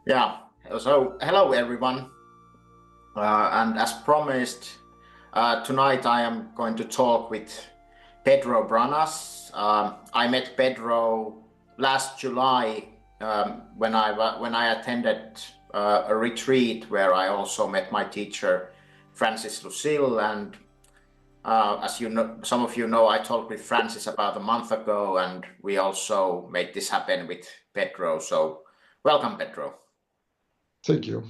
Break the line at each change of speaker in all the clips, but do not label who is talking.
Yeah, so hello everyone. And as promised, tonight I am going to talk with Pedro Brañas. I met Pedro last July when I attended a retreat where I also met my teacher Francis Lucille. And as you know, some of you know, I talked with Francis about a month ago, and we also made this happen with Pedro. So welcome, Pedro.
Thank you.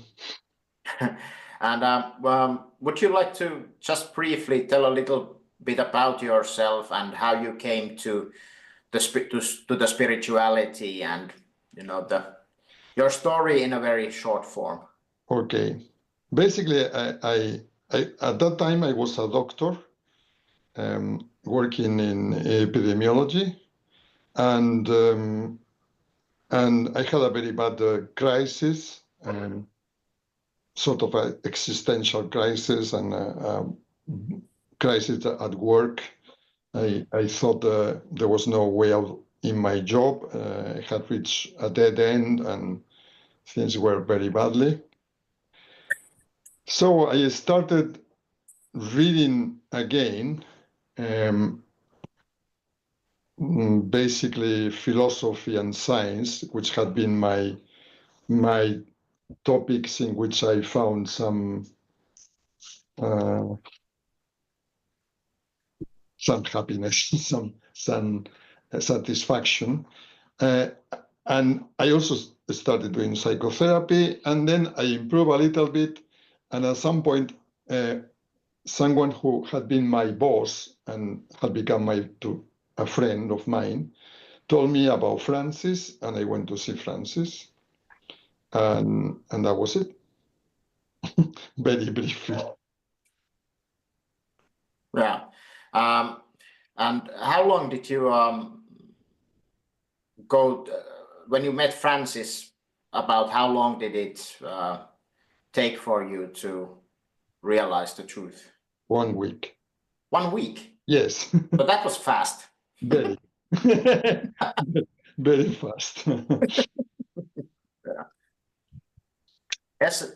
And would you like to just briefly tell a little bit about yourself and how you came to the spirituality and your story in a very short form?
Okay. Basically, I at that time I was a doctor working in epidemiology, and I had a very bad crisis, sort of an existential crisis and a crisis at work. I thought there was no way out in my job. I had reached a dead end and things were very badly. So I started reading again, basically philosophy and science, which had been my topics in which I found some happiness, some satisfaction, and I also started doing psychotherapy, and then I improved a little bit, and at some point. Someone who had been my boss and had become a friend of mine told me about Francis, and I went to see Francis, and that was it. Very briefly.
Yeah. And how long did you go when you met Francis? About how long did it take for you to realize the truth?
1 week.
1 week?
Yes.
But that was fast.
Very. Very fast.
Yeah. Yes.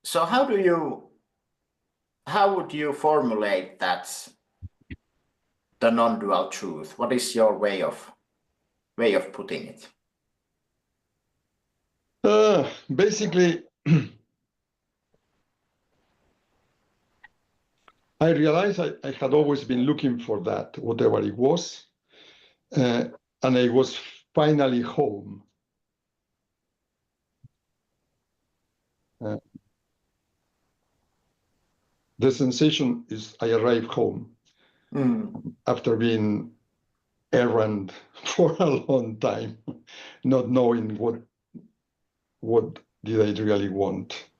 So how would you formulate that, the non-dual truth? What is your way of putting it?
Basically, I realized I had always been looking for that, whatever it was, and I was finally home. The sensation is I arrived home after being errand for a long time, not knowing what did I really want,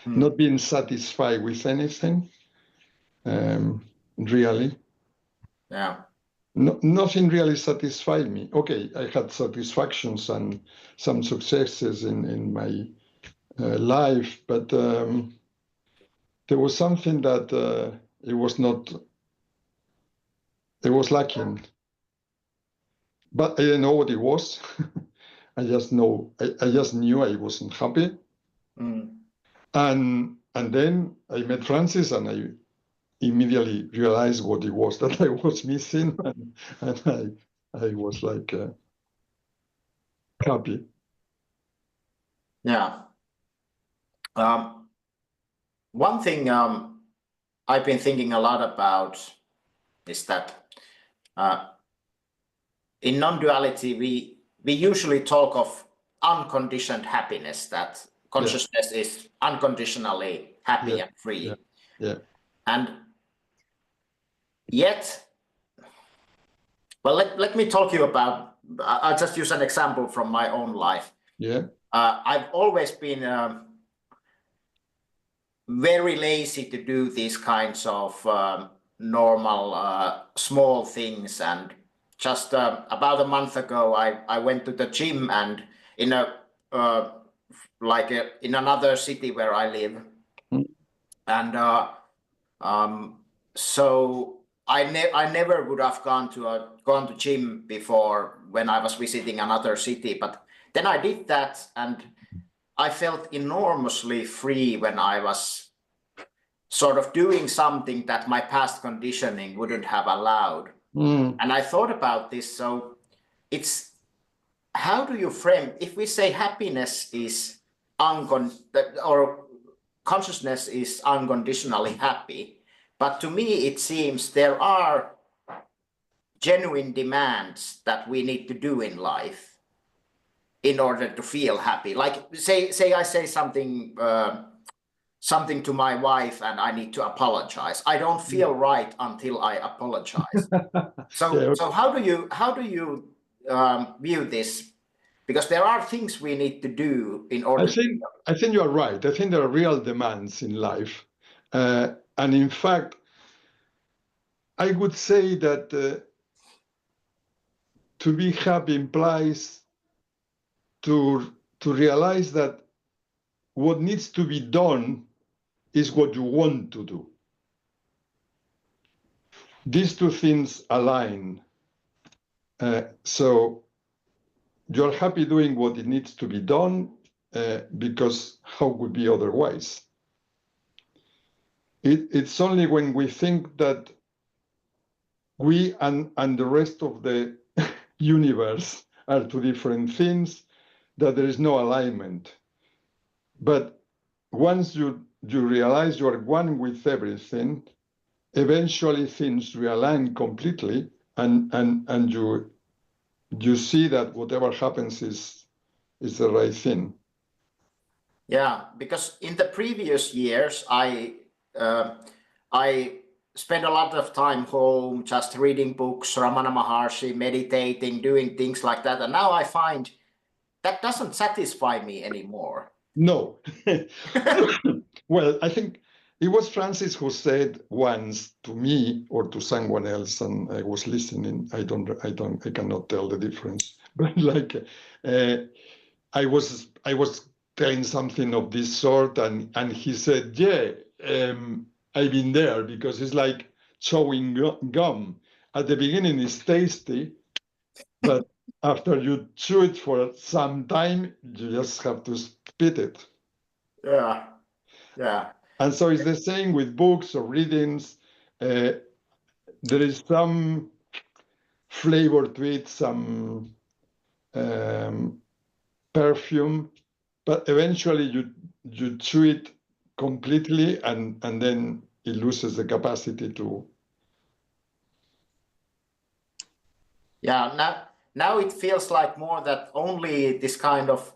not being satisfied with anything, really.
Yeah.
Nothing really satisfied me. Okay, I had satisfactions and some successes in my life, but there was something that it was lacking. But I didn't know what it was. I just knew I wasn't happy. And then I met Francis, and I immediately realized what it was that I was missing, and I was like happy.
Yeah. One thing I've been thinking a lot about is that in non-duality we usually talk of unconditioned happiness, that consciousness is unconditionally happy and free.
Yeah.
And yet, well, let me talk to you about, I'll just use an example from my own life.
Yeah.
I've always been very lazy to do these kinds of normal small things, and just about a month ago I went to the gym, and in in another city where I live, and so I never would have gone to gym before when I was visiting another city, but then I did that, and I felt enormously free when I was sort of doing something that my past conditioning wouldn't have allowed. And I thought about this. So it's, how do you frame, if we say happiness is or consciousness is unconditionally happy, but to me it seems there are genuine demands that we need to do in life in order to feel happy. Like say I say something to my wife and I need to apologize. I don't feel right until I apologize. So how do you view this? Because there are things we need to do in order.
I think you are right. I think there are real demands in life, and in fact, I would say that to be happy implies to realize that what needs to be done is what you want to do. These two things align. So you're happy doing what it needs to be done, because how could be otherwise? It's only when we think that we and the rest of the universe are two different things that there is no alignment. But once you realize you are one with everything, eventually things realign completely, and you see that whatever happens is the right thing.
Yeah, because in the previous years, I spent a lot of time home, just reading books, Ramana Maharshi, meditating, doing things like that. And now I find that doesn't satisfy me anymore.
No. Well, I think it was Francis who said once to me or to someone else, and I was listening. I cannot tell the difference. But like, I was telling something of this sort, and he said, "Yeah, I've been there," because it's like chewing gum. At the beginning, it's tasty, but after you chew it for some time, you just have to spit it.
Yeah, yeah.
And so it's the same with books or readings. There is some flavor to it, some perfume, but eventually you chew it completely, and then it loses the capacity to.
Yeah, now it feels like more that only this kind of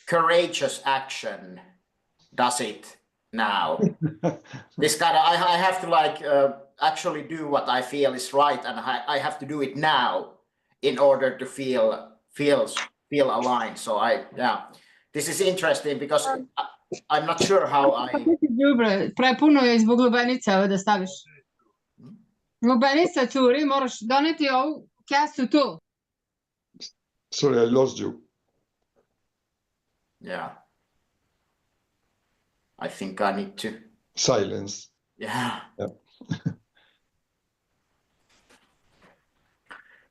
courageous action does it now. This kind of, I have to like actually do what I feel is right, and I have to do it now in order to feel aligned. So this is interesting because I'm not sure how I.
Prepuno je zbog lubenice, evo da staviš. Lubenica curi, moraš doneti ovu kesu tu.
Sorry, I lost you.
Yeah. I think I need to.
Silence.
Yeah.
Yeah.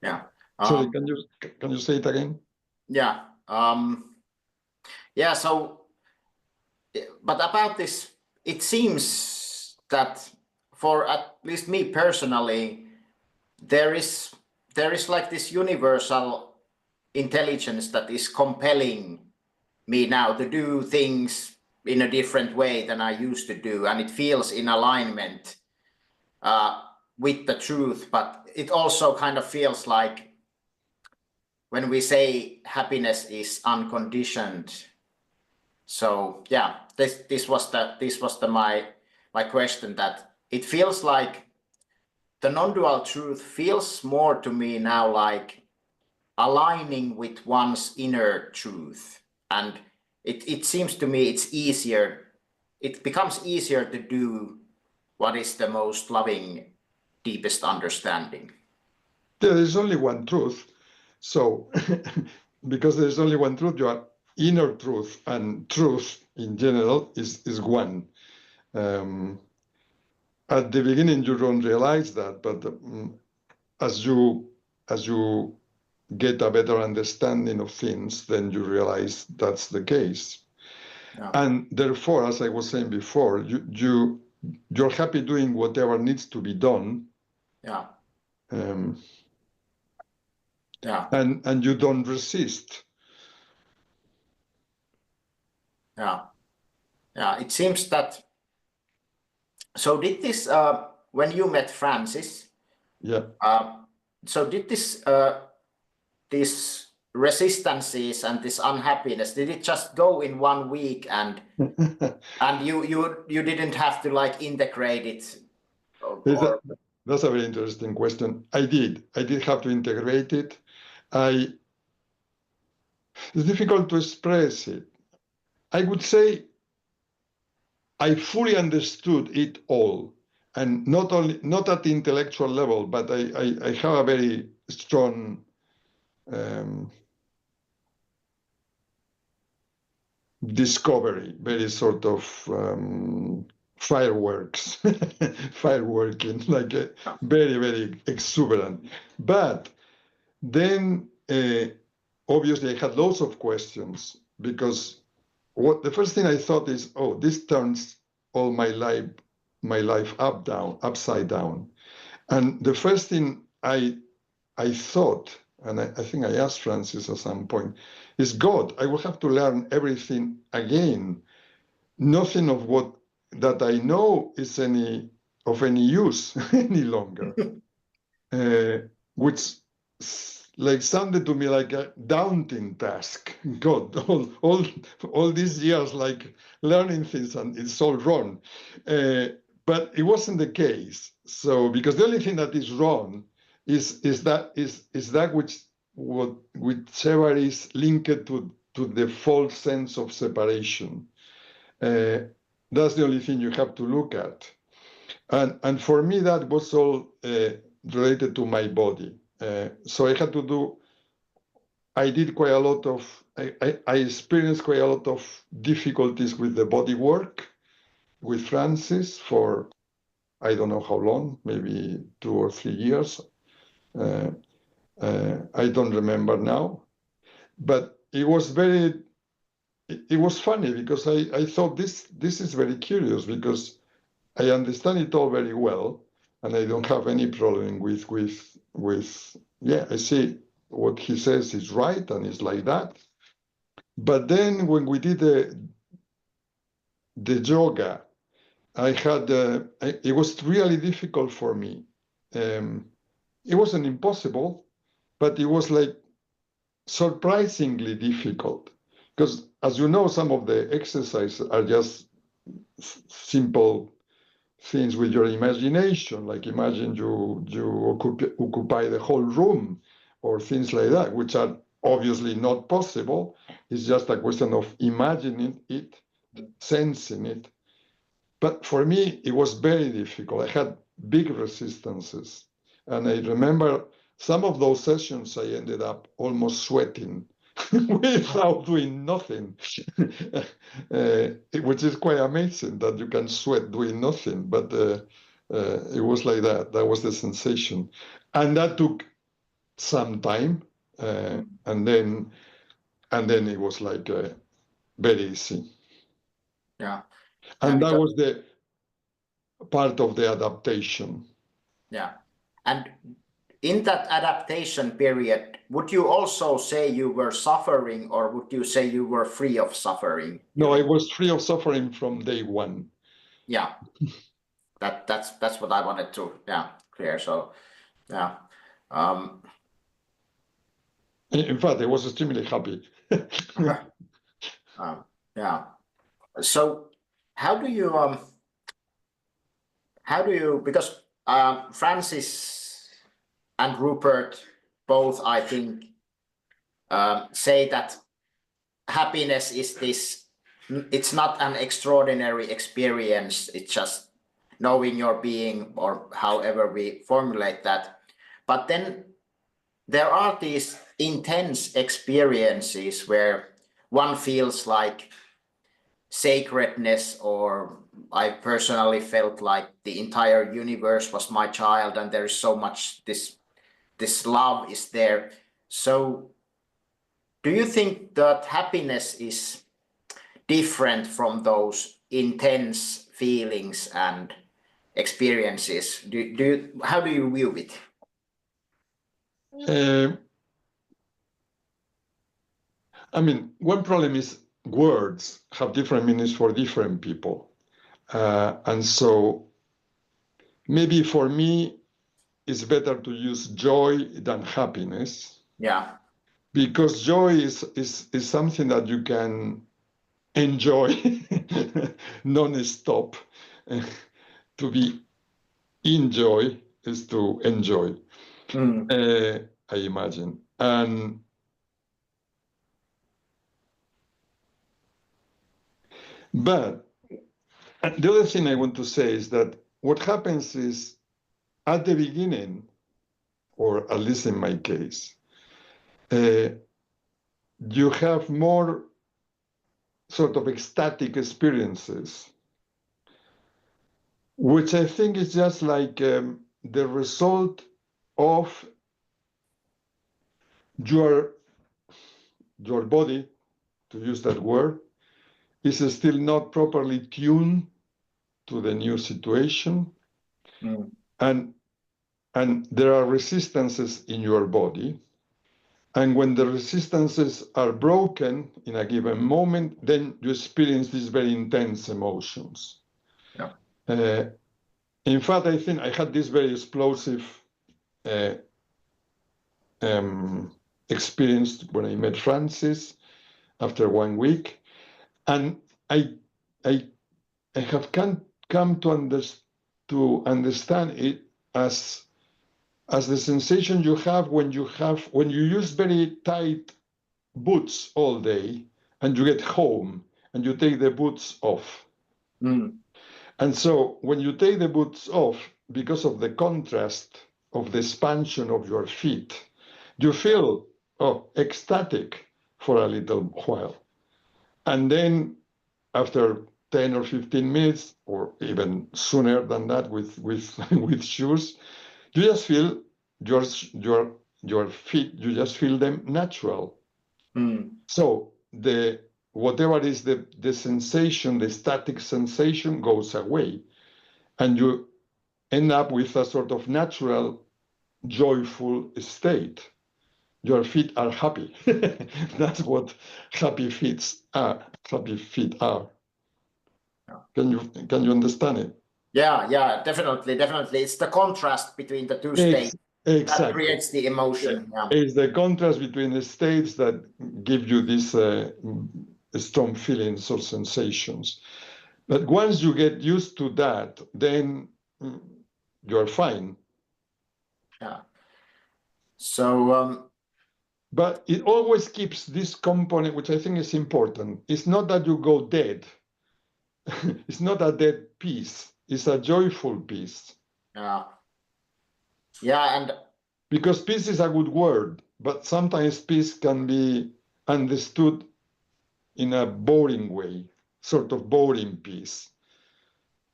Yeah.
Sorry, can you say it again?
Yeah. Yeah. So, but about this, it seems that for at least me personally, there is like this universal intelligence that is compelling me now to do things in a different way than I used to do, and it feels in alignment with the truth. But it also kind of feels like when we say happiness is unconditioned. So yeah, this was my question, that it feels like the non-dual truth feels more to me now like aligning with one's inner truth, and it seems to me it's easier. It becomes easier to do what is the most loving, deepest understanding.
There is only one truth. So because there's only one truth, your inner truth and truth in general is one. At the beginning, you don't realize that, but as you get a better understanding of things, then you realize that's the case.
Yeah.
And therefore, as I was saying before, you're happy doing whatever needs to be done.
Yeah.
Um,
Yeah.
and you don't resist.
Yeah. Yeah. It seems that. So did this when you met Francis?
Yeah.
So did this these resistances and this unhappiness, did it just go in 1 week and you didn't have to like integrate it? Or...
That's a very interesting question. I did have to integrate it. It's difficult to express it. I would say I fully understood it all, and not at the intellectual level, but I have a very strong discovery, very sort of fireworks, fireworking, like very, very exuberant. But then obviously I had lots of questions, because the first thing I thought is, oh, this turns all my life upside down. And the first thing I thought, and I think I asked Francis at some point, is God, I will have to learn everything again. Nothing of what that I know is of any use any longer. Which like sounded to me like a daunting task. God, all these years like learning things, and it's all wrong. But it wasn't the case. So because the only thing that is wrong is that whichever is linked to the false sense of separation. That's the only thing you have to look at. And for me, that was all related to my body. So I had to do, I did quite a lot of, I experienced quite a lot of difficulties with the body work with Francis for, I don't know how long, maybe 2 or 3 years. I don't remember now. But it was funny, because I thought this is very curious, because I understand it all very well, and I don't have any problem with yeah, I see what he says is right, and it's like that. But then when we did the yoga, I had it was really difficult for me. It wasn't impossible, but it was like surprisingly difficult, because as you know, some of the exercises are just simple things with your imagination, like imagine you occupy the whole room, or things like that, which are obviously not possible. It's just a question of imagining it, sensing it. But for me, it was very difficult. I had big resistances. And I remember some of those sessions, I ended up almost sweating without doing nothing, which is quite amazing that you can sweat doing nothing. But it was like that. That was the sensation. And that took some time. And then it was like very easy.
Yeah.
And that was the part of the adaptation.
Yeah. And in that adaptation period, would you also say you were suffering, or would you say you were free of suffering?
No, I was free of suffering from day one.
Yeah. That's what I wanted to clear. So yeah.
In fact, I was extremely happy.
Yeah. So how do you because Francis and Rupert both, I think, say that happiness is this, it's not an extraordinary experience, it's just knowing your being, or however we formulate that. But then there are these intense experiences where one feels like sacredness, or I personally felt like the entire universe was my child, and there is so much this love is there. So do you think that happiness is different from those intense feelings and experiences? How do you view it?
I mean, one problem is words have different meanings for different people. And so maybe for me, it's better to use joy than happiness.
Yeah.
Because joy is something that you can enjoy non-stop. To be in joy is to enjoy, I imagine. But the other thing I want to say is that what happens is at the beginning, or at least in my case, you have more sort of ecstatic experiences, which I think is just like the result of your body, to use that word, is still not properly tuned to the new situation. And there are resistances in your body. And when the resistances are broken in a given moment, then you experience these very intense emotions. Yeah. In fact, I think I had this very explosive experience when I met Francis after 1 week. And I have come to understand it as the sensation you have when you use very tight boots all day and you get home and you take the boots off. And so when you take the boots off, because of the contrast of the expansion of your feet, you feel ecstatic for a little while. And then after 10 or 15 minutes, or even sooner than that with shoes, you just feel your feet, you just feel them natural. So whatever is the sensation, the static sensation goes away, and you end up with a sort of natural, joyful state. Your feet are happy. That's what happy feet are. Happy feet are. Can you understand it?
Yeah, definitely. It's the contrast between the two states that creates the emotion.
Yeah. It's the contrast between the states that give you these strong feelings or sensations. But once you get used to that, then you're fine.
Yeah. So.
But it always keeps this component, which I think is important. It's not that you go dead. It's not a dead peace. It's a joyful peace.
Yeah, and
because peace is a good word, but sometimes peace can be understood in a boring way, sort of boring peace.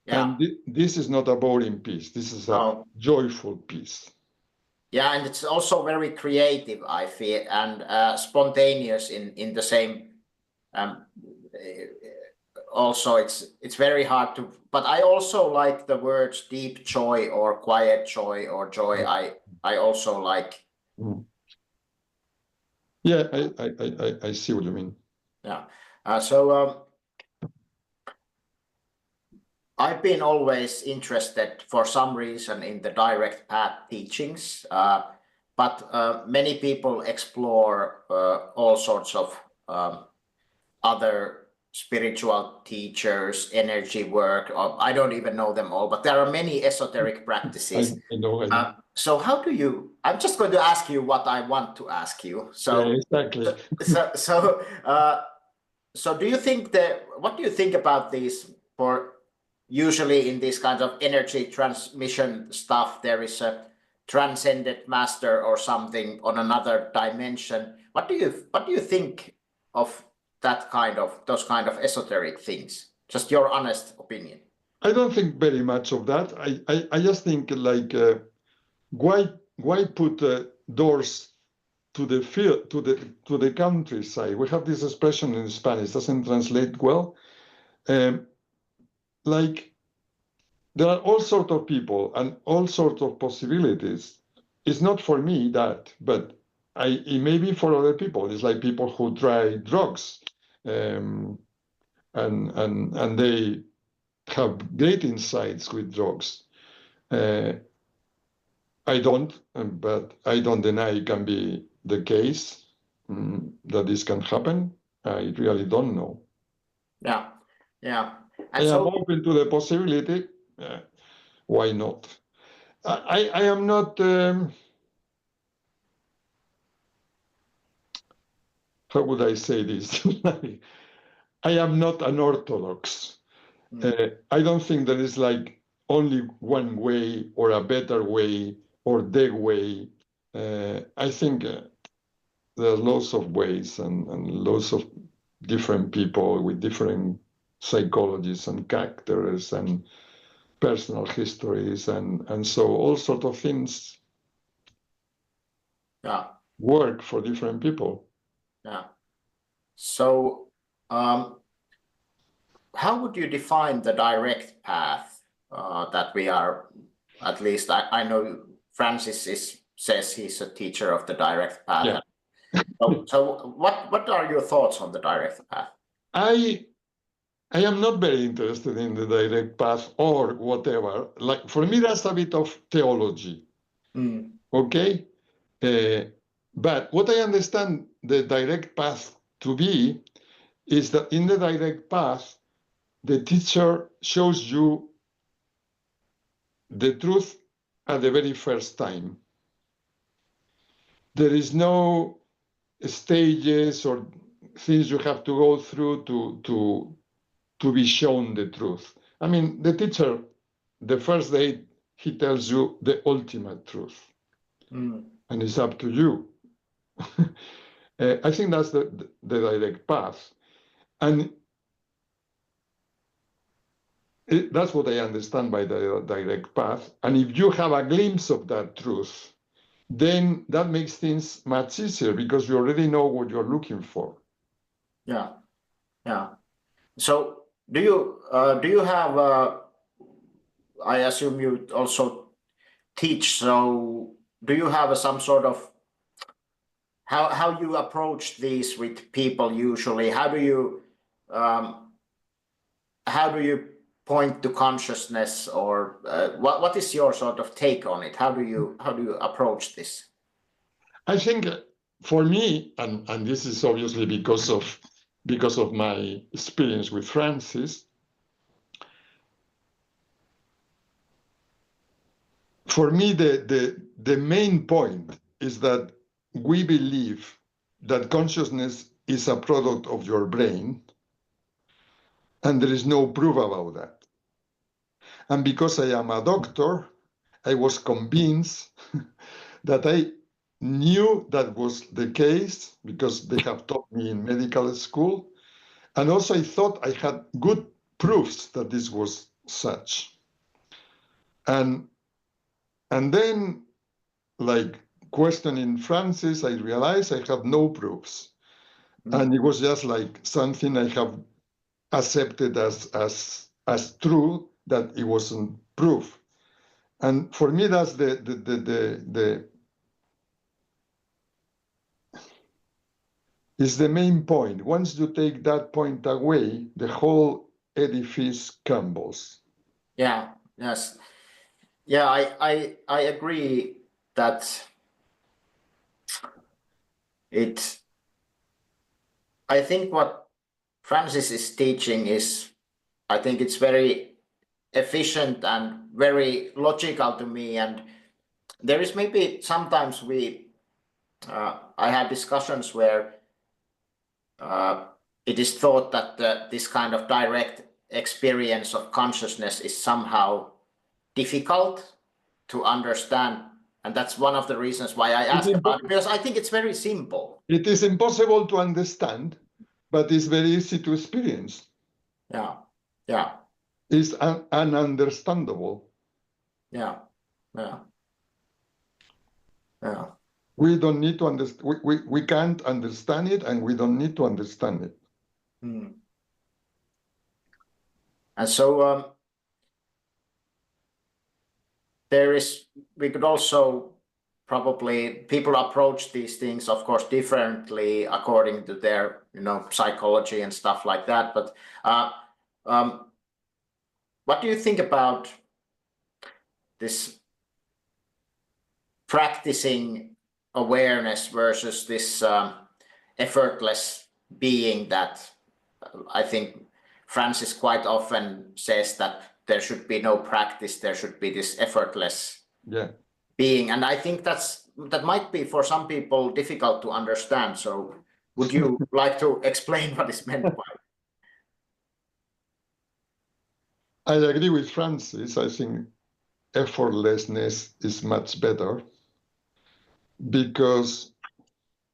Yeah. And this is not a boring peace. This is a joyful peace.
Yeah, and it's also very creative, I feel, and spontaneous in the same. Also, it's very hard to. But I also like the words deep joy or quiet joy or joy. I also like.
Yeah, I see what you mean.
Yeah. I've been always interested for some reason in the direct path teachings, but many people explore all sorts of other spiritual teachers, energy work. I don't even know them all, but there are many esoteric practices.
I know.
So how do you? I'm just going to ask you what I want to ask you. So
yeah, exactly.
So do you think what do you think about these? For usually in these kinds of energy transmission stuff, there is a transcendent master or something on another dimension. What do you think of those kind of esoteric things? Just your honest opinion.
I don't think very much of that. I just think like why put doors to the field, to the countryside. We have this expression in Spanish, doesn't translate well. Like there are all sorts of people and all sorts of possibilities. It's not for me that, but it may be for other people. It's like people who try drugs, and they have great insights with drugs. I don't, but I don't deny it can be the case that this can happen. I really don't know.
Yeah, yeah.
I am open to the possibility. Why not? I am not. How would I say this? I am not an orthodox. I don't think there is like only one way or a better way or the way. I think there are lots of ways and lots of different people with different psychologies and characters and personal histories and so all sorts of things work for different people.
Yeah. So how would you define the direct path that we are, at least I know Francis says he's a teacher of the direct path.
Yeah.
So what are your thoughts on the direct path?
I am not very interested in the direct path or whatever. Like for me, that's a bit of theology. Okay? But what I understand the direct path to be is that in the direct path, the teacher shows you the truth at the very first time. There is no stages or things you have to go through to be shown the truth. I mean, the teacher, the first day, he tells you the ultimate truth. And it's up to you. I think that's the direct path. And that's what I understand by the direct path. And if you have a glimpse of that truth, then that makes things much easier because you already know what you're looking for.
Yeah, yeah. So do you have? I assume you also teach. So do you have some sort of how you approach these with people usually? How do you point to consciousness, or what is your sort of take on it? How do you approach this?
I think for me, and this is obviously because of my experience with Francis, for me the main point is that we believe that consciousness is a product of your brain, and there is no proof about that. And because I am a doctor, I was convinced that I knew that was the case because they have taught me in medical school. And also I thought I had good proofs that this was such. And then, like questioning Francis, I realized I have no proofs. And it was just like something I have accepted as true, that it wasn't proof. And for me, that's is the main point. Once you take that point away, the whole edifice crumbles.
Yeah. Yes. Yeah. I agree that I think what Francis is teaching is, I think it's very efficient and very logical to me. And there is maybe sometimes I have discussions where it is thought that this kind of direct experience of consciousness is somehow difficult to understand. And that's one of the reasons why I asked about it, because I think it's very simple.
It is impossible to understand, but it's very easy to experience.
Yeah. Yeah.
It's ununderstandable.
Yeah. Yeah. Yeah.
We don't need to understand. We can't understand it, and we don't need to understand it.
And so we could also probably, people approach these things, of course, differently according to their, psychology and stuff like that. But what do you think about this practicing awareness versus this effortless being that I think Francis quite often says that there should be no practice, there should be this effortless being. And I think that might be for some people difficult to understand. So would you like to explain what is meant by it?
I agree with Francis. I think effortlessness is much better because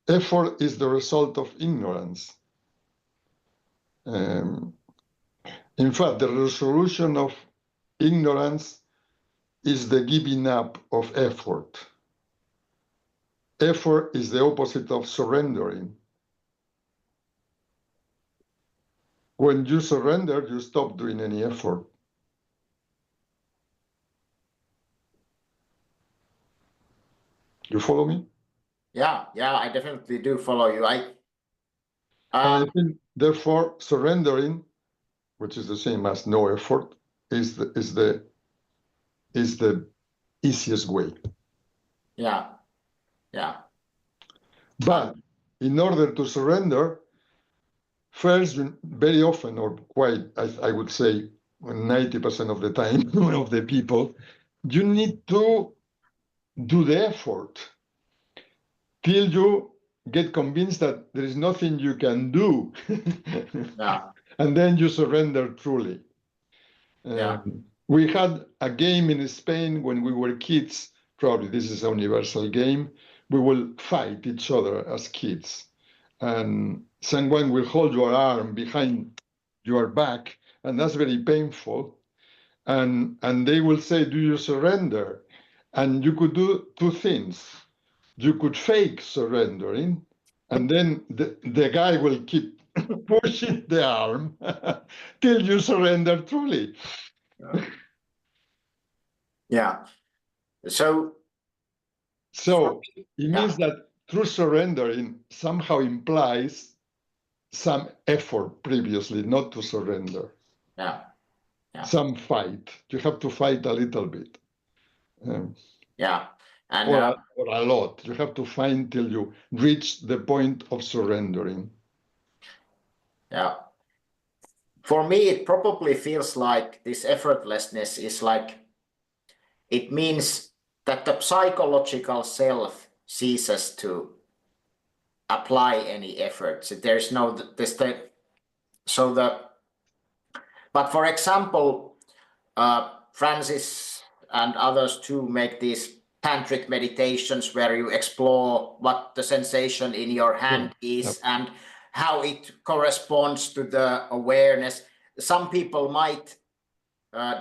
effort is the result of ignorance. In fact, the resolution of ignorance is the giving up of effort. Effort is the opposite of surrendering. When you surrender, you stop doing any effort. You follow me?
Yeah, I definitely do follow you.
I think, therefore, surrendering, which is the same as no effort, is the easiest way.
Yeah.
But in order to surrender, first, very often, or quite, I would say 90% of the time of the people, you need to do the effort till you get convinced that there is nothing you can do. And then you surrender truly. We had a game in Spain when we were kids. Probably this is a universal game. We will fight each other as kids. And someone will hold your arm behind your back, and that's very painful. And they will say, do you surrender? And you could do two things. You could fake surrendering, and then the guy will keep pushing the arm till you surrender truly.
Yeah. So
it means that true surrendering somehow implies some effort previously, not to surrender. Some fight. You have to fight a little bit.
And
or a lot. You have to fight till you reach the point of surrendering.
For me, it probably feels like this effortlessness is like, it means that the psychological self ceases to apply any effort. So there's no but for example, Francis and others too make these tantric meditations where you explore what the sensation in your hand is and how it corresponds to the awareness. Some people might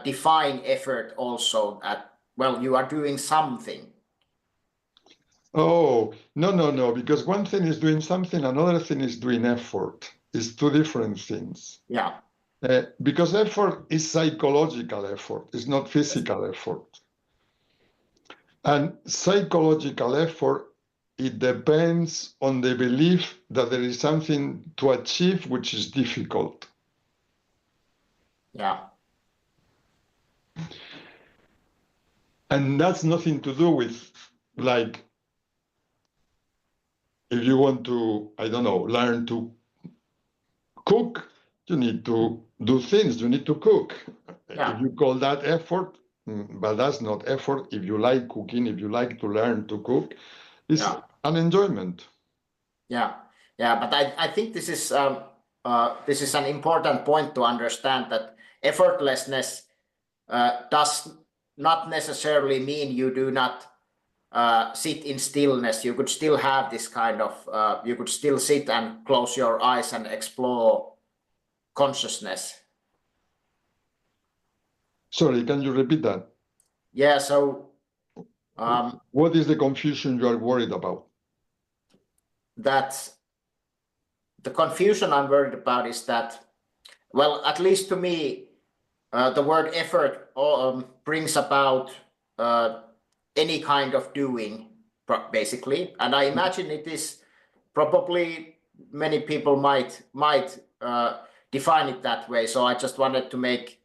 define effort also at, well, you are doing something.
Oh, no, because one thing is doing something, another thing is doing effort. It's two different things. Because effort is psychological effort, it's not physical effort. And psychological effort, it depends on the belief that there is something to achieve which is difficult. And that's nothing to do with, like, if you want to, I don't know, learn to cook, you need to do things, you need to cook. If you call that effort, but that's not effort. If you like cooking, if you like to learn to cook, it's an enjoyment.
But I think this is an important point to understand, that effortlessness does not necessarily mean you do not sit in stillness. You could still have this kind of, you could still sit and close your eyes and explore consciousness.
Sorry, can you repeat that?
So
what is the confusion you are worried about?
that the confusion I'm worried about is that, well, at least to me, the word effort brings about any kind of doing, basically, and I imagine it is probably many people might define it that way. So I just wanted to make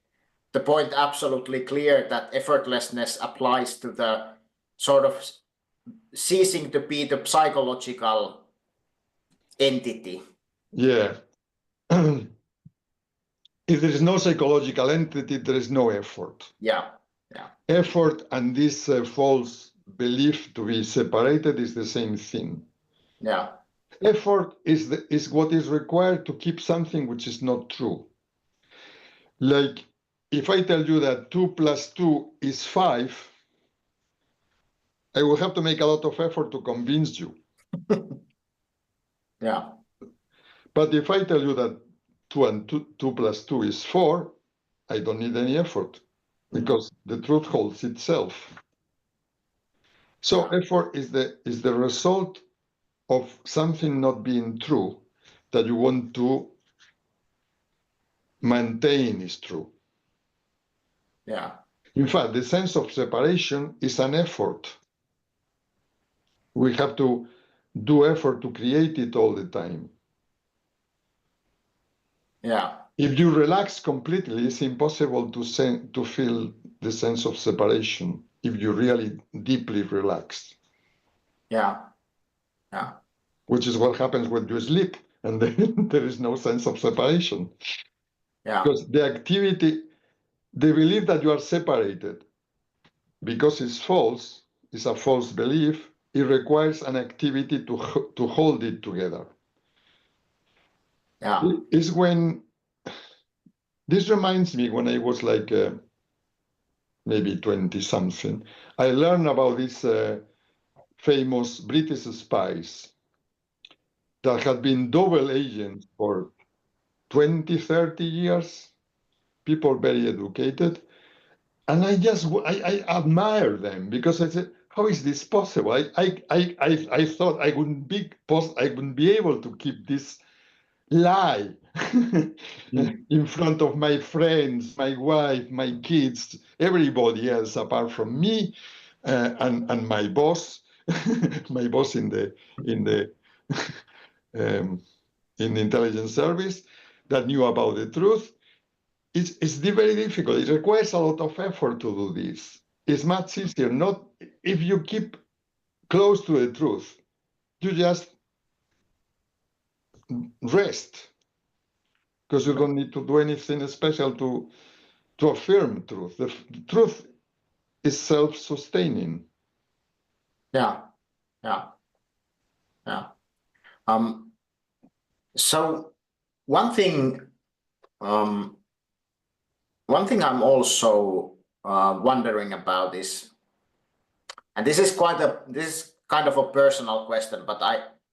the point absolutely clear that effortlessness applies to the sort of ceasing to be the psychological entity.
Yeah. If there is no psychological entity, there is no effort.
Yeah.
Effort and this false belief to be separated is the same thing.
Yeah.
Effort is what is required to keep something which is not true. Like if I tell you that 2 + 2 is 5, I will have to make a lot of effort to convince you.
Yeah.
But if I tell you that 2 + 2 is 4, I don't need any effort because the truth holds itself. So effort is the result of something not being true that you want to maintain is true.
Yeah.
In fact, the sense of separation is an effort. We have to do effort to create it all the time.
Yeah.
If you relax completely, it's impossible to feel the sense of separation if you really deeply relax.
Yeah. Yeah.
Which is what happens when you sleep, and then there is no sense of separation.
Yeah.
Because the activity, the belief that you are separated, because it's false, it's a false belief, it requires an activity to hold it together.
Yeah.
It's when, this reminds me when I was like maybe 20 something, I learned about these famous British spies that had been double agents for 20, 30 years, people very educated. And I admire them because I said, how is this possible? I thought I wouldn't be able to keep this lie in front of my friends, my wife, my kids, everybody else apart from me, and my boss, my boss in the intelligence service that knew about the truth. It's very difficult. It requires a lot of effort to do this. It's much easier not if you keep close to the truth. You just rest because you don't need to do anything special to affirm truth. The truth is self-sustaining.
Yeah. Yeah. Yeah. So one thing I'm also wondering about is, and this is kind of a personal question, but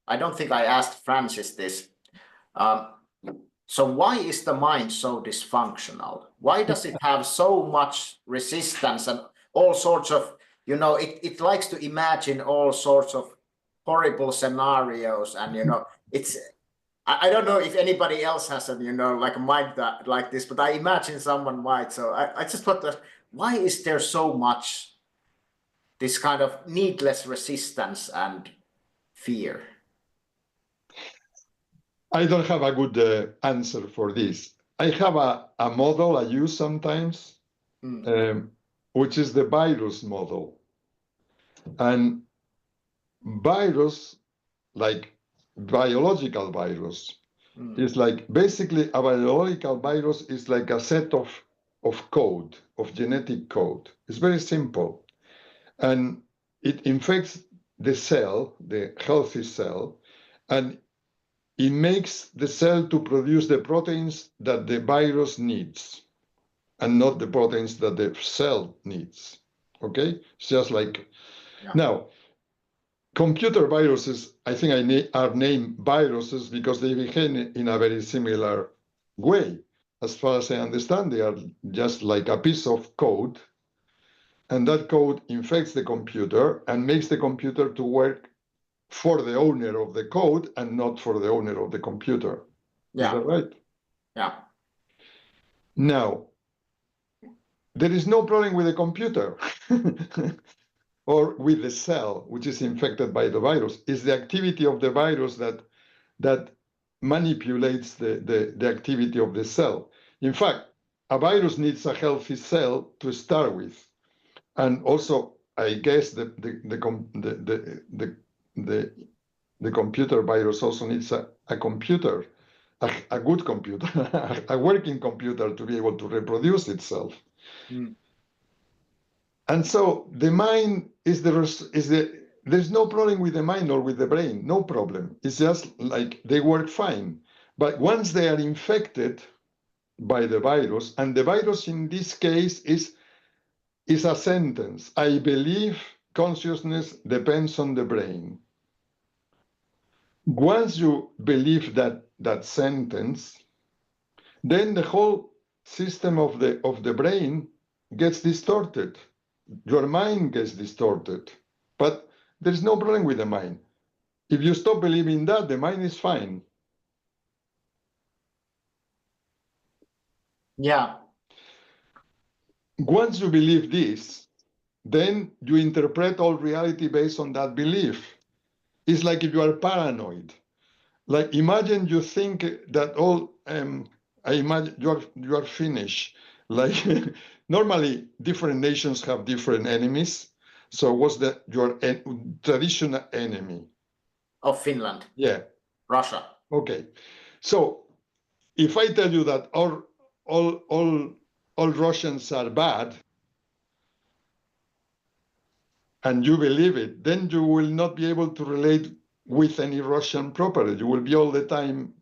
I don't think I asked Francis this. So why is the mind so dysfunctional? Why does it have so much resistance and all sorts of, it likes to imagine all sorts of horrible scenarios, and I don't know if anybody else has a like a mind that like this, but I imagine someone might. So I just wonder, why is there so much this kind of needless resistance and fear?
I don't have a good answer for this. I have a model I use sometimes, which is the virus model. And virus, like biological virus, is like basically a biological virus is like a set of code, of genetic code. It's very simple. And it infects the cell, the healthy cell, and it makes the cell to produce the proteins that the virus needs and not the proteins that the cell needs. Okay? It's just like, now, computer viruses, I think are named viruses because they behave in a very similar way. As far as I understand, they are just like a piece of code, and that code infects the computer and makes the computer to work for the owner of the code and not for the owner of the computer. Is
Yeah.
that right?
Yeah.
Now, there is no problem with the computer or with the cell, which is infected by the virus. It's the activity of the virus that manipulates the activity of the cell. In fact, a virus needs a healthy cell to start with. And also, I guess the computer virus also needs a computer, a good computer, a working computer to be able to reproduce itself.
Mm.
And so the mind is there's no problem with the mind or with the brain, no problem. It's just like they work fine. But once they are infected by the virus, and the virus in this case is a sentence: I believe consciousness depends on the brain. Once you believe that sentence, then the whole system of the brain gets distorted. Your mind gets distorted. But there's no problem with the mind. If you stop believing that, the mind is fine.
Yeah.
Once you believe this, then you interpret all reality based on that belief. It's like if you are paranoid. Like imagine you think that I imagine you are Finnish. Like normally different nations have different enemies. So what's your traditional enemy?
Of Finland.
Yeah.
Russia.
Okay. So if I tell you that all Russians are bad, and you believe it, then you will not be able to relate with any Russian properly. You will be all the time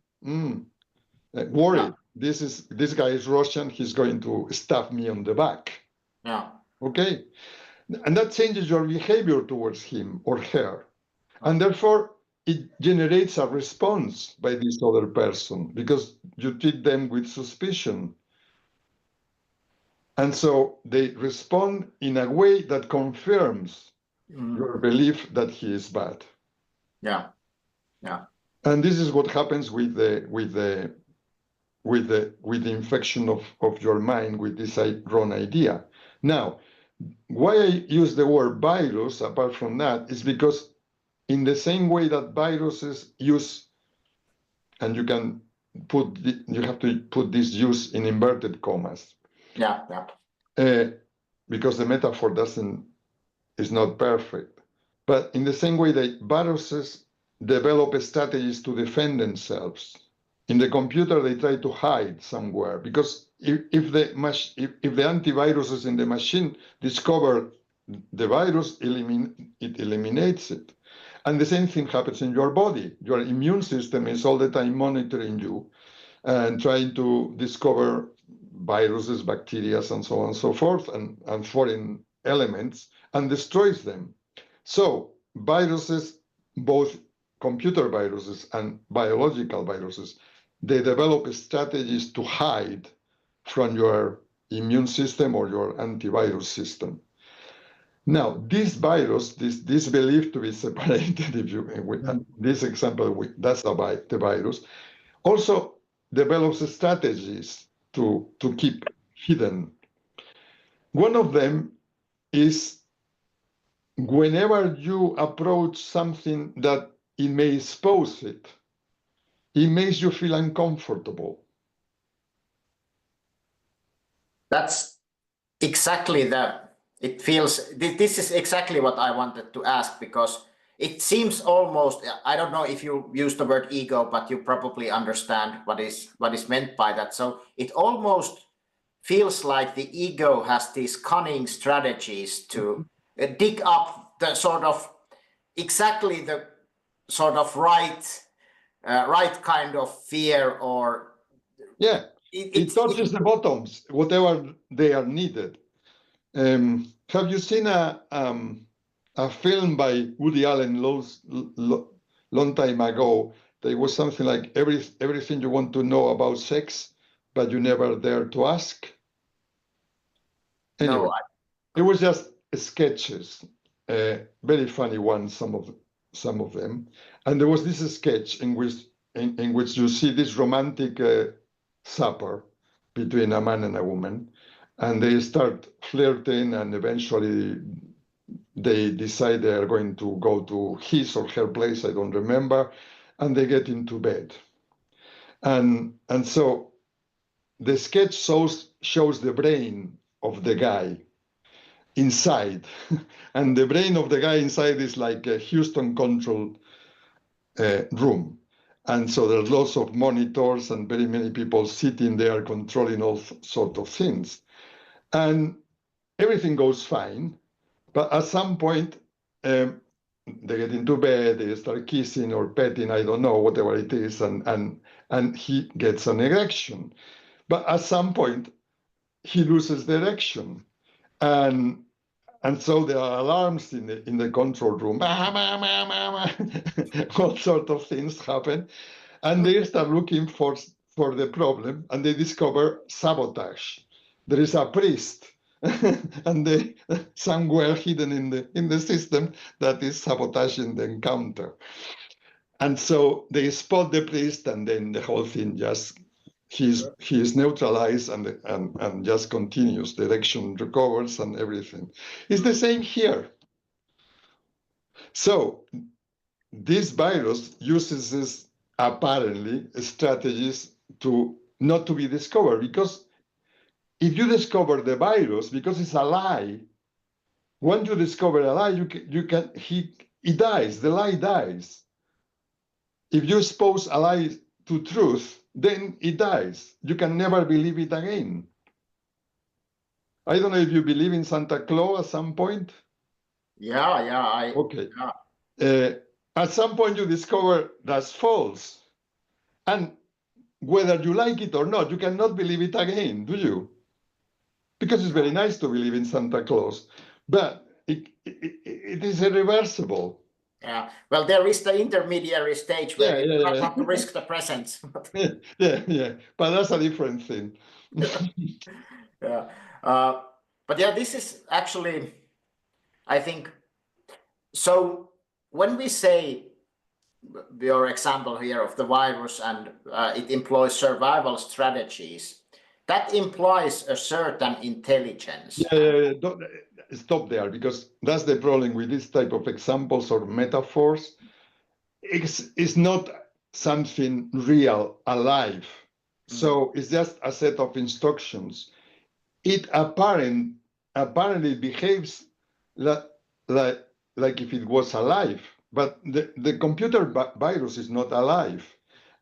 worried.
Yeah.
This guy is Russian. He's going to stab me on the back.
Yeah.
Okay, and that changes your behavior towards him or her, and therefore it generates a response by this other person because you treat them with suspicion. And so they respond in a way that confirms your belief that he is bad.
Yeah. Yeah.
And this is what happens with the infection of your mind with this wrong idea. Now, why I use the word virus apart from that is because in the same way that viruses use, and you have to put this use in inverted commas.
Yeah. Yeah.
Because the metaphor is not perfect. But in the same way that viruses develop strategies to defend themselves, in the computer they try to hide somewhere because if the antiviruses in the machine discover the virus, it eliminates it. And the same thing happens in your body. Your immune system is all the time monitoring you and trying to discover viruses, bacteria, and so on and so forth, and foreign elements, and destroys them. So viruses, both computer viruses and biological viruses, they develop strategies to hide from your immune system or your antivirus system. Now, this virus, this belief to be separated, if you this example, that's about the virus, also develops strategies to keep hidden. One of them is whenever you approach something that it may expose it makes you feel uncomfortable.
That's exactly this is exactly what I wanted to ask, because it seems almost, I don't know if you use the word ego, but you probably understand what is meant by that. So it almost feels like the ego has these cunning strategies to dig up the sort of exactly the sort of right kind of fear, or
it touches the bottoms, whatever they are needed. Have you seen a film by Woody Allen long time ago? There was something like everything you want to know about sex, but you never dare to ask. Anyway, it was just sketches, very funny ones, some some of them. And there was this sketch in which you see this romantic supper between a man and a woman, and they start flirting, and eventually they decide they are going to go to his or her place, I don't remember, and they get into bed. And so the sketch shows the brain of the guy inside, and the brain of the guy inside is like a Houston-controlled room. And so there's lots of monitors and very many people sitting there controlling all sorts of things. And everything goes fine, but at some point, they get into bed, they start kissing or petting, I don't know, whatever it is, and he gets an erection. But at some point, he loses the erection. And so there are alarms in the control room. All sorts of things happen. And they start looking for the problem, and they discover sabotage. There is a priest and somewhere hidden in the system that is sabotaging the encounter. And so they spot the priest, and then the whole thing just he is neutralized and just continues. The erection recovers and everything. It's the same here. So this virus uses this apparently strategies to not to be discovered, because if you discover the virus, because it's a lie, once you discover a lie, it dies, the lie dies. If you expose a lie to truth, then it dies. You can never believe it again. I don't know if you believe in Santa Claus at some point.
Yeah.
Okay. At some point you discover that's false. And whether you like it or not, you cannot believe it again, do you? Because it's very nice to believe in Santa Claus, but it is irreversible.
Yeah. Well, there is the intermediary stage where you
Yeah.
not to risk the present.
Yeah. But that's a different thing.
Yeah. But yeah, this is actually, I think, so when we say your example here of the virus and it employs survival strategies, that implies a certain intelligence.
Yeah. Don't stop there, because that's the problem with this type of examples or metaphors. It's not something real, alive. So it's just a set of instructions. It apparently behaves like if it was alive, but the computer virus is not alive,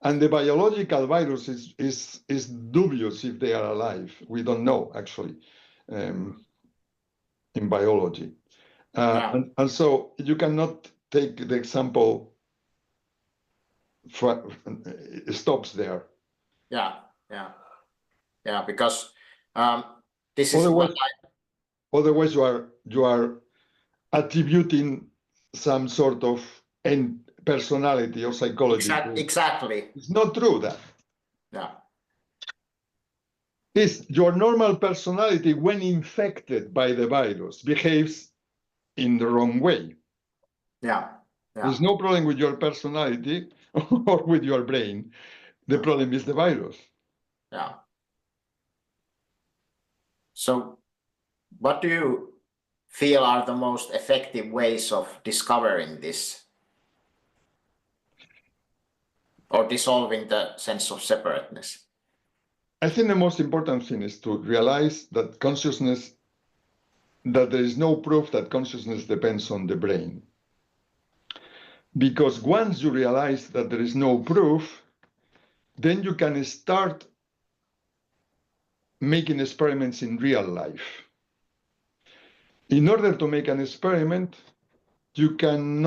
and the biological virus is dubious if they are alive. We don't know, actually, in biology. And so you cannot take the example, it stops there.
Yeah, because this is
otherwise you are attributing some sort of personality or psychology.
Exactly.
It's not true that.
Yeah.
It's your normal personality, when infected by the virus, behaves in the wrong way.
Yeah.
There's no problem with your personality or with your brain. The problem is the virus.
Yeah. So what do you feel are the most effective ways of discovering this or dissolving the sense of separateness?
I think the most important thing is to realize that that there is no proof that consciousness depends on the brain. Because once you realize that there is no proof, then you can start making experiments in real life. In order to make an experiment, you can,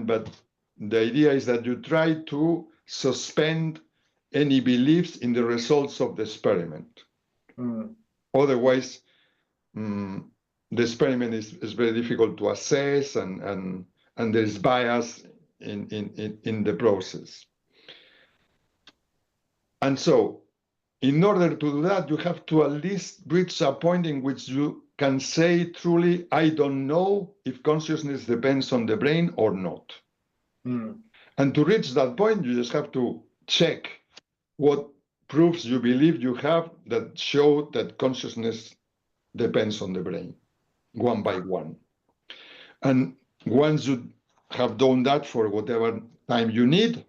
but the idea is that you try to suspend any beliefs in the results of the experiment. Otherwise, the experiment is very difficult to assess, and there is bias in the process. And so in order to do that, you have to at least reach a point in which you can say truly, I don't know if consciousness depends on the brain or not. And to reach that point, you just have to check what proofs you believe you have that show that consciousness depends on the brain, one by one. And once you have done that for whatever time you need,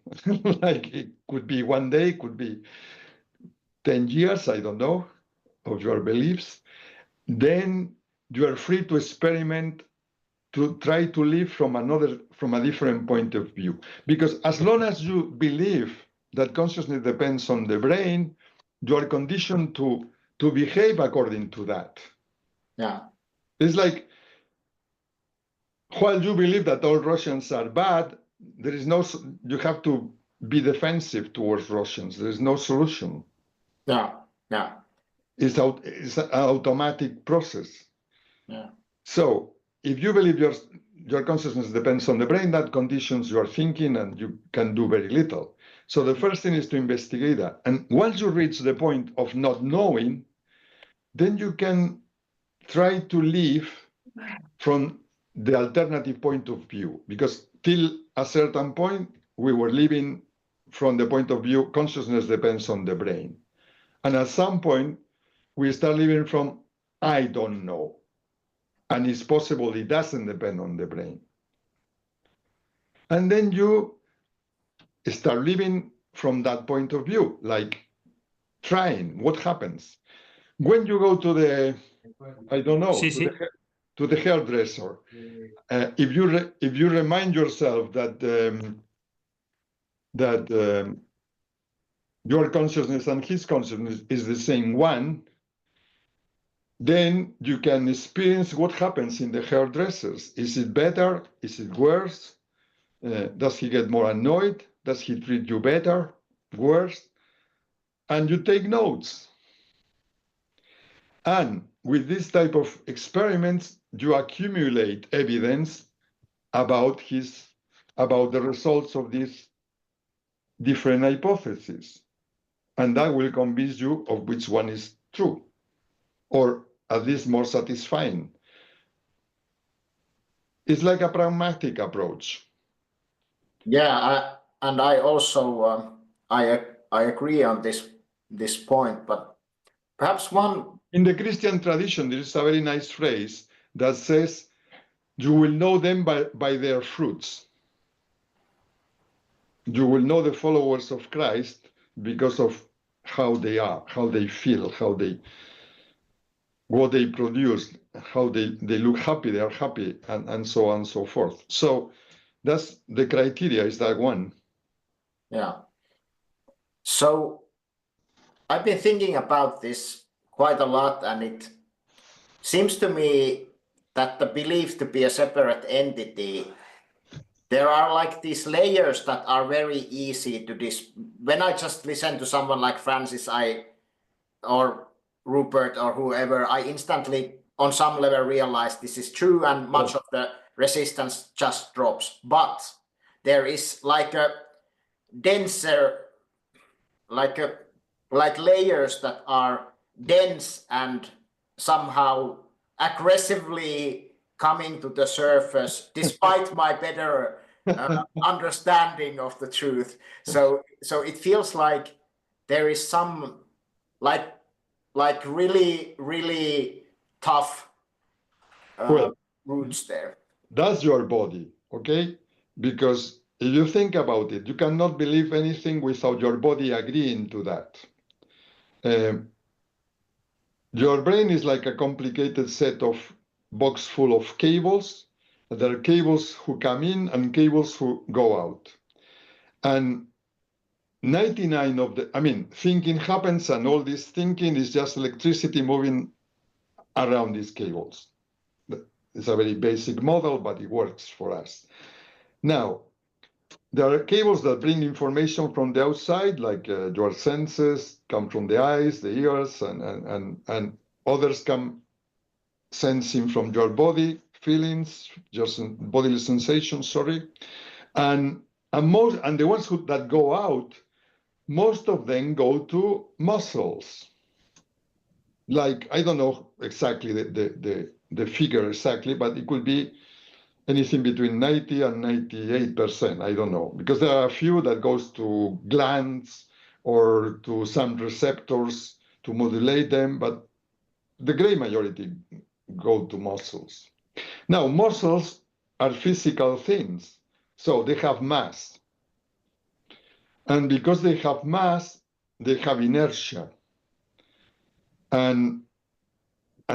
like it could be 1 day, could be 10 years, I don't know, of your beliefs, then you are free to experiment, to try to live from a different point of view. Because as long as you believe that consciousness depends on the brain, you are conditioned to behave according to that.
Yeah.
It's like, while you believe that all Russians are bad, there is no, you have to be defensive towards Russians. There is no solution.
Yeah. Yeah.
It's an automatic process.
Yeah.
So if you believe your consciousness depends on the brain, that conditions your thinking and you can do very little. So the first thing is to investigate that. And once you reach the point of not knowing, then you can try to live from the alternative point of view. Because till a certain point, we were living from the point of view, consciousness depends on the brain. And at some point, we start living from, I don't know. And it's possible it doesn't depend on the brain. And then you start living from that point of view, like trying what happens. When you go to the, I don't know, to the hairdresser, if you remind yourself that your consciousness and his consciousness is the same one, then you can experience what happens in the hairdressers. Is it better? Is it worse? Does he get more annoyed? Does he treat you better? Worse? And you take notes. And with this type of experiments, you accumulate evidence about the results of these different hypotheses. And that will convince you of which one is true, or at least more satisfying. It's like a pragmatic approach.
Yeah, I also I agree on this point, but perhaps one.
In the Christian tradition, there is a very nice phrase that says, you will know them by their fruits. You will know the followers of Christ because of how they are, how they feel, what they produce, how they look happy, they are happy, and so on and so forth. So that's the criteria, is that one.
Yeah. So I've been thinking about this quite a lot, and it seems to me that the belief to be a separate entity, there are like these layers that are very easy to when I just listen to someone like Francis, or Rupert or whoever, I instantly on some level realize this is true, and much of the resistance just drops. But there is like a denser, like layers that are dense and somehow aggressively coming to the surface despite my better understanding of the truth. So it feels like there is some like really tough roots there.
That's your body, okay? Because if you think about it, you cannot believe anything without your body agreeing to that. Your brain is like a complicated set of box full of cables. There are cables who come in and cables who go out. And 99 of thinking happens, and all this thinking is just electricity moving around these cables. It's a very basic model, but it works for us. Now, there are cables that bring information from the outside, like your senses come from the eyes, the ears, and others come sensing from your body, feelings, just bodily sensations, and the ones that go out, most of them go to muscles. Like, I don't know exactly the figure exactly, but it could be anything between 90 and 98%. I don't know, because there are a few that goes to glands or to some receptors to modulate them, but the great majority go to muscles. Now, muscles are physical things, so they have mass. And because they have mass, they have inertia. And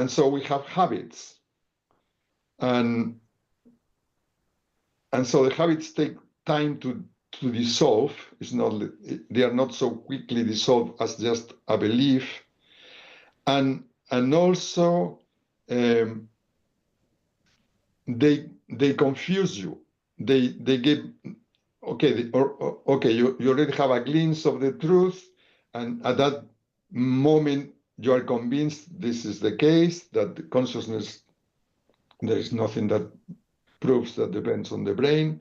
so we have habits. And so the habits take time to dissolve. They are not so quickly dissolved as just a belief. And also they confuse you. They give, okay, okay, you already have a glimpse of the truth, and at that moment you are convinced this is the case, that the consciousness, there is nothing that proves that depends on the brain.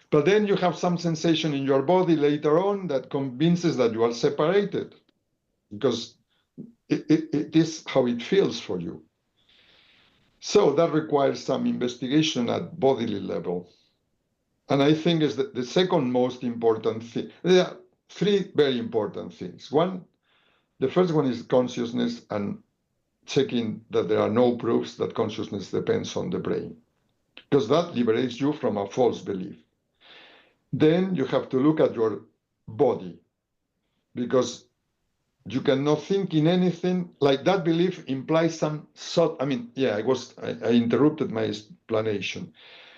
But then you have some sensation in your body later on that convinces that you are separated, because it is how it feels for you. So that requires some investigation at bodily level. And I think is the second most important thing. There are three very important things. The first one is consciousness, and checking that there are no proofs that consciousness depends on the brain, because that liberates you from a false belief. Then you have to look at your body, because you cannot think in anything. Like, that belief implies some sort. I mean, yeah, I interrupted my explanation.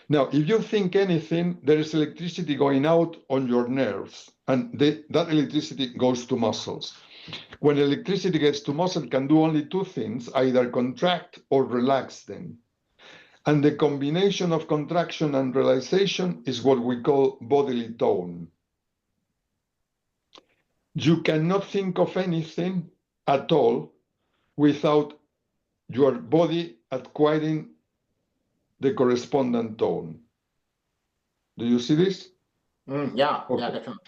Now, if you think anything, there is electricity going out on your nerves, and that electricity goes to muscles. When electricity gets to muscle, it can do only two things: either contract or relax them. And the combination of contraction and relaxation is what we call bodily tone. You cannot think of anything at all without your body acquiring the correspondent tone. Do you see this?
Yeah,
Okay.
yeah, definitely.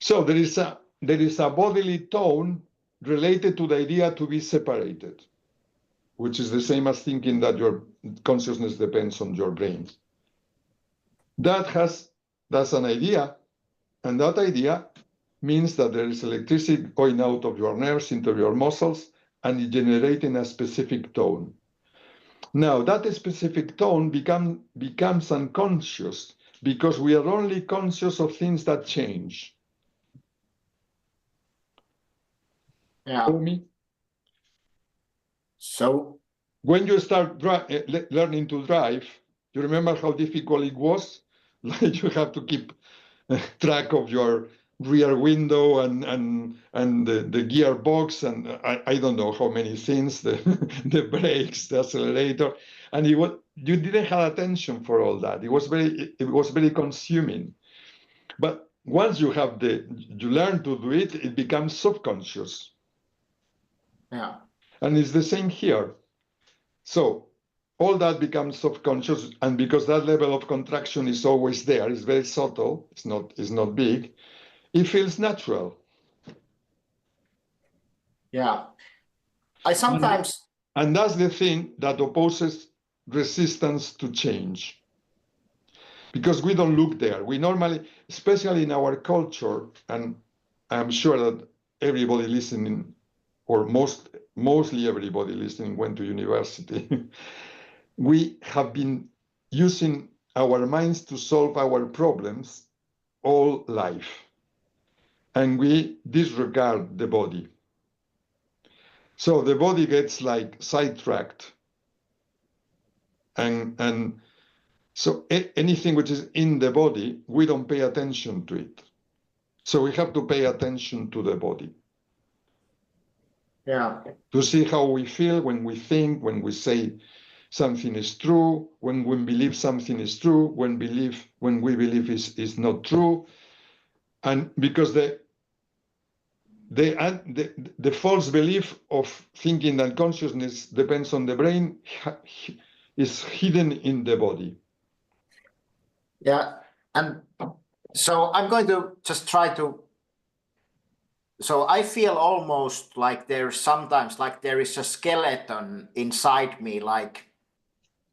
So there is a bodily tone related to the idea to be separated, which is the same as thinking that your consciousness depends on your brain. That's an idea, and that idea means that there is electricity going out of your nerves into your muscles and generating a specific tone. Now, that specific tone becomes unconscious, because we are only conscious of things that change.
Yeah.
Follow me?
So,
When you start learning to drive, you remember how difficult it was? Like, you have to keep track of your rear window and the gearbox, and I don't know how many things, the brakes, the accelerator, and you didn't have attention for all that. It was very consuming. But once you learn to do it, it becomes subconscious.
yeah.
And it's the same here. So all that becomes subconscious, and because that level of contraction is always there, it's very subtle, it's not big, it feels natural.
Yeah. I sometimes.
And that's the thing that opposes resistance to change. Because we don't look there. We normally, especially in our culture, and I'm sure that everybody listening, or mostly everybody listening, went to university. We have been using our minds to solve our problems all life, and we disregard the body. So the body gets like sidetracked, and so anything which is in the body, we don't pay attention to it. So we have to pay attention to the body.
Yeah.
To see how we feel when we think, when we say something is true, when we believe something is true, when we believe is not true. And because the false belief of thinking that consciousness depends on the brain is hidden in the body.
Yeah. And so I'm going to just try to so I feel almost like there's sometimes like there is a skeleton inside me, like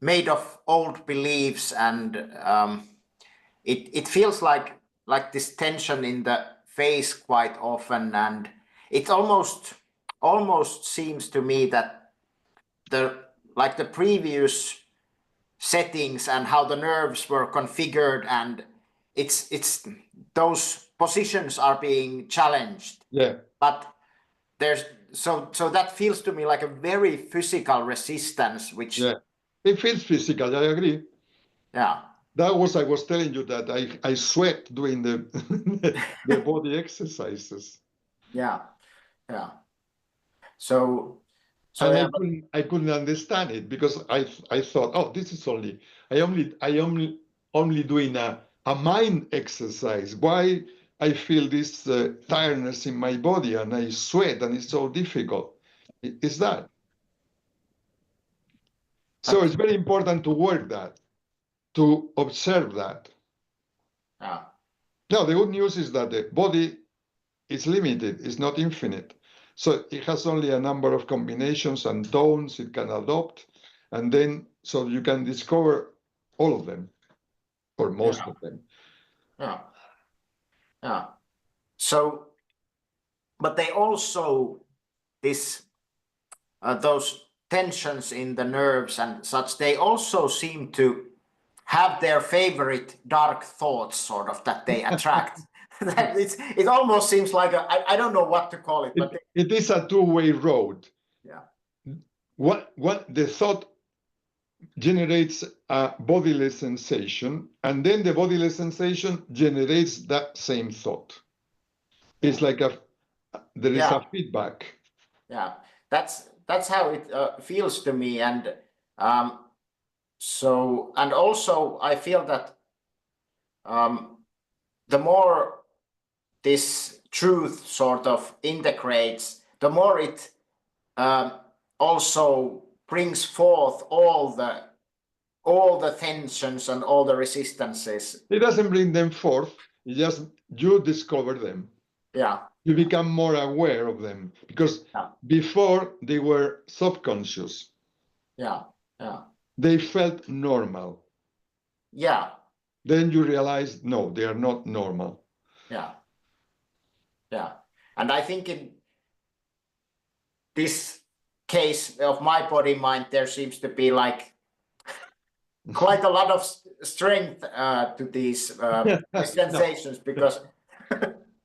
made of old beliefs, and it feels like this tension in the face quite often, and it almost seems to me that the previous settings and how the nerves were configured, and it's those positions are being challenged.
Yeah.
But there's so that feels to me like a very physical resistance, which
Yeah. It feels physical, I agree.
yeah.
That was, I was telling you that I sweat doing the the body exercises.
Yeah. So
And
yeah,
I couldn't understand it because I thought, oh, this is only only doing a mind exercise. Why I feel this tiredness in my body and I sweat and it's so difficult? Is that? So it's very important to work that, to observe that.
yeah.
Now, the good news is that the body is limited, it's not infinite. So it has only a number of combinations and tones it can adopt. And then, so you can discover all of them, or most of them.
Yeah. So, but they also, those tensions in the nerves and such, they also seem to have their favorite dark thoughts, sort of, that they attract. It almost seems like I don't know what to call it, but
It is a two-way road.
yeah.
What the thought generates a bodily sensation, and then the bodily sensation generates that same thought. It's like there is a feedback.
Yeah, that's how it feels to me, and so, and also I feel that the more this truth sort of integrates, the more it also brings forth all the tensions and all the resistances.
It doesn't bring them forth. It just you discover them.
Yeah.
You become more aware of them because before they were subconscious.
Yeah.
They felt normal.
Yeah.
Then you realize, no, they are not normal.
Yeah. And I think in this case of my body mind, there seems to be like quite a lot of strength to these sensations, because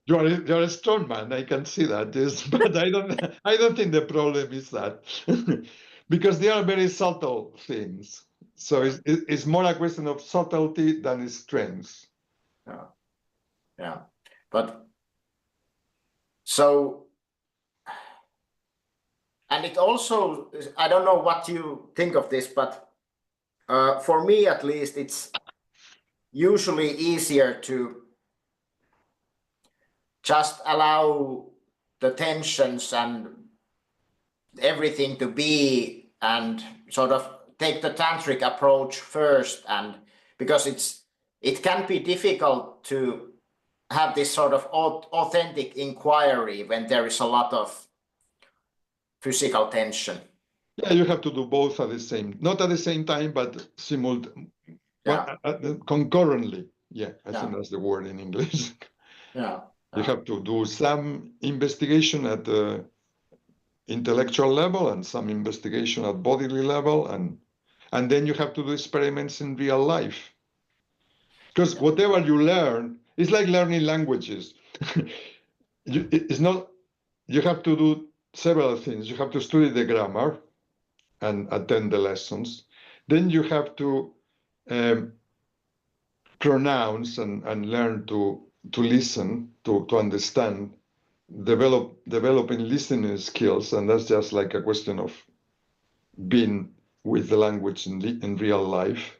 you're a strong man. I can see that. Yes, but I don't think the problem is that because they are very subtle things. So it's more a question of subtlety than strength.
Yeah. But so, and it also, I don't know what you think of this, but for me at least, it's usually easier to just allow the tensions and everything to be, and sort of take the tantric approach first, and because it can be difficult to have this sort of authentic inquiry when there is a lot of physical tension.
Yeah, you have to do both at the same, not at the same time, but concurrently. Yeah, I think that's the word in English. You have to do some investigation at the intellectual level and some investigation at bodily level, and then you have to do experiments in real life. Because whatever you learn, it's like learning languages. It's not, you have to do several things. You have to study the grammar and attend the lessons. Then you have to pronounce and learn to listen, to understand, developing listening skills. And that's just like a question of being with the language in real life.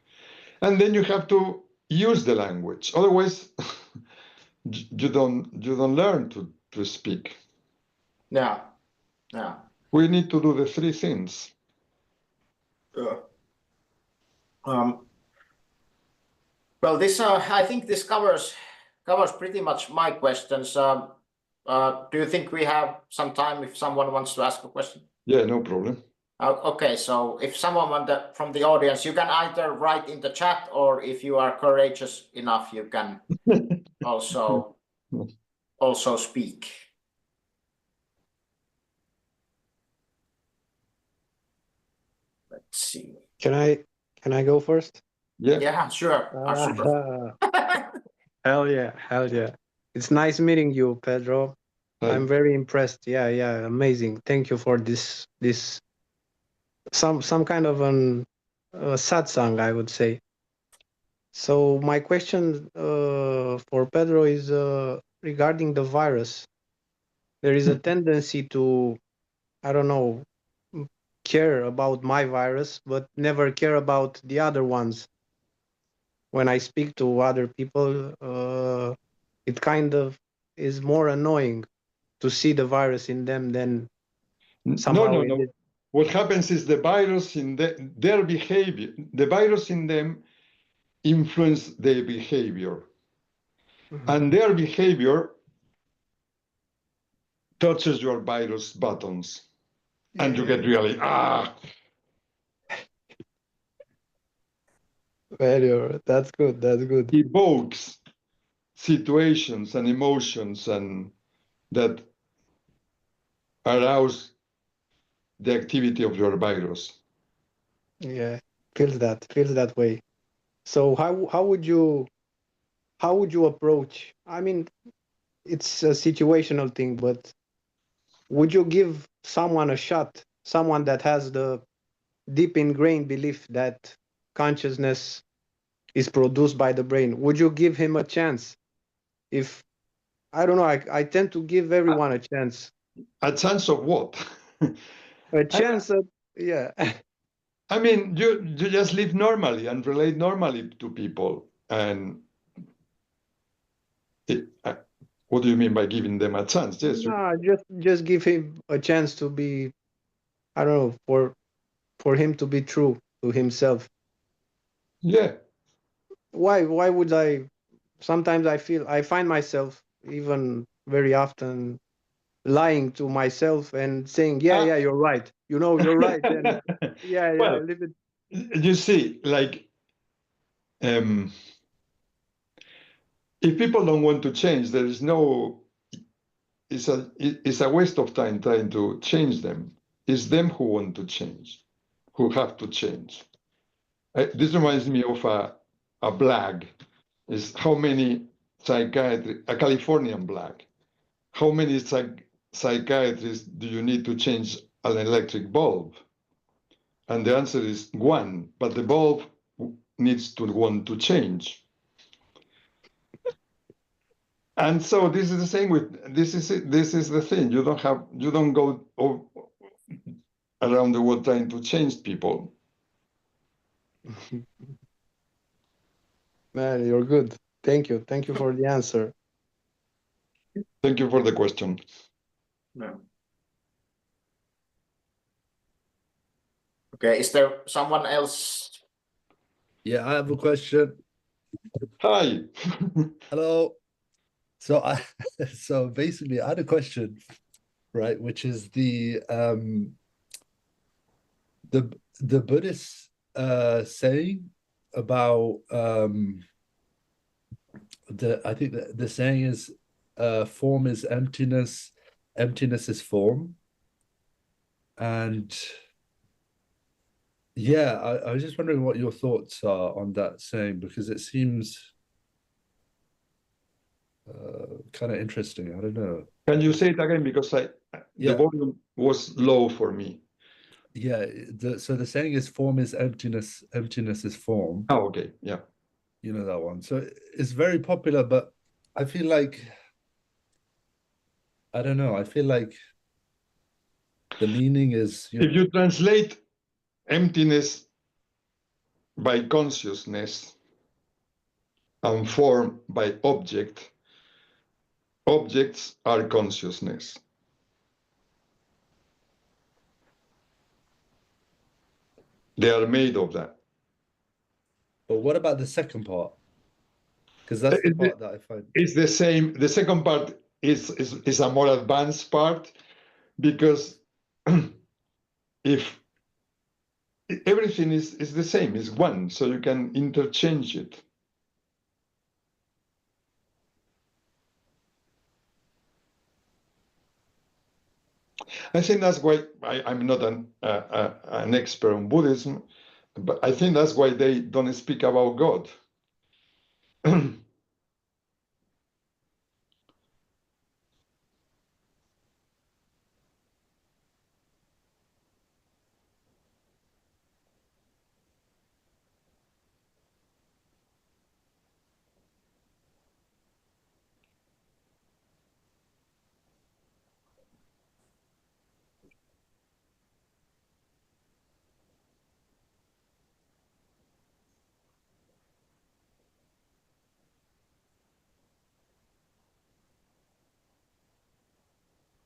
And then you have to use the language. Otherwise, you don't learn to speak.
Yeah.
We need to do the three things.
Well, this I think this covers pretty much my questions. Do you think we have some time if someone wants to ask a question?
Yeah, no problem.
Okay, so if someone from the audience, you can either write in the chat, or if you are courageous enough, you can also speak. Let's see.
Can I go first?
Yeah.
Yeah, sure. Sure.
Hell yeah. It's nice meeting you, Pedro.
Hi.
I'm very impressed. Yeah, amazing. Thank you for this some kind of satsang, I would say. So my question for Pedro is regarding the virus. There is a tendency to, I don't know, care about my virus, but never care about the other ones. When I speak to other people, it kind of is more annoying to see the virus in them than somehow
No. What happens is the virus in their behavior, the virus in them influence their behavior.
Mhm.
And their behavior touches your virus buttons. And you get really,
That's good.
evokes situations and emotions and that arouse the activity of your virus.
Yeah, feels that way. So how would you approach? I mean, it's a situational thing, but would you give someone a shot? Someone that has the deep ingrained belief that consciousness is produced by the brain. Would you give him a chance? If I don't know, I tend to give everyone a chance.
A chance of what?
A chance at, yeah.
I mean, you just live normally and relate normally to people. And what do you mean by giving them a chance? Yes.
No, just give him a chance to be, I don't know, for him to be true to himself.
Yeah.
Why would I? Sometimes I find myself even very often lying to myself and saying, yeah, you're right. You're right. And yeah,
Well,
leave it.
you see, like, if people don't want to change, there is no, it's a waste of time trying to change them. It's them who want to change, who have to change. This reminds me of a blog. Is how many psychiatrists, a Californian blog, how many psychiatrists do you need to change an electric bulb? And the answer is one, but the bulb needs to want to change. And so this is the same with this is the thing. You don't go around the world trying to change people.
Man, you're good. Thank you for the answer.
Thank you for the question.
No. Okay, is there someone else?
Yeah, I have a question.
Hi.
Hello. So so basically I had a question, right, which is the Buddhist saying about I think the saying is form is emptiness, emptiness is form. And yeah, I was just wondering what your thoughts are on that saying, because it seems kind of interesting. I don't know.
Can you say it again, because the volume was low for me.
Yeah, so the saying is form is emptiness, emptiness is form.
Oh, okay, yeah.
You know that one. So it's very popular, but I feel like, I don't know, I feel like the meaning is...
If you translate emptiness by consciousness and form by object, objects are consciousness. They are made of that.
But what about the second part? Because that's the part that I find...
It's the same. The second part is a more advanced part, because if everything is the same, is one, so you can interchange it. I think that's why I'm not an expert on Buddhism, but I think that's why they don't speak about God.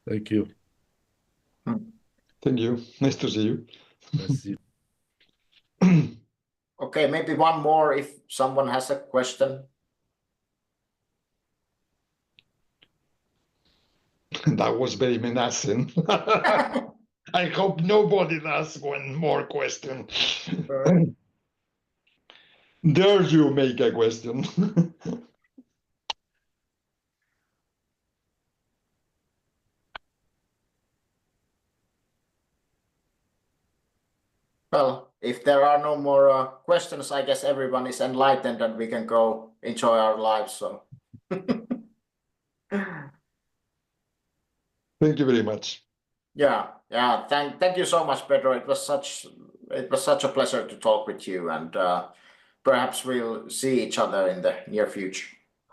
Thank you.
Thank you. Nice to see you.
Merci.
Okay, maybe one more if someone has a question.
That was very menacing. I hope nobody asks one more question. Dare you make a question?
Well, if there are no more questions, I guess everyone is enlightened and we can go enjoy our lives. So,
Thank you very much.
yeah. Thank you so much, Pedro. It was such a pleasure to talk with you, and perhaps we'll see each other in the near future.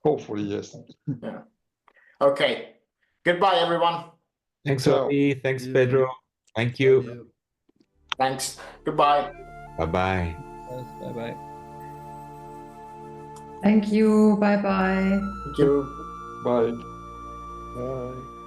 Hopefully, yes.
Yeah. Okay. Goodbye, everyone.
Thanks,
Ciao.
Olli. Thanks,
You.
Pedro. Thank you.
Thanks. Goodbye.
Bye-bye.
Yes, bye-bye.
Thank you. Bye bye.
Thank you.
Bye.
Bye.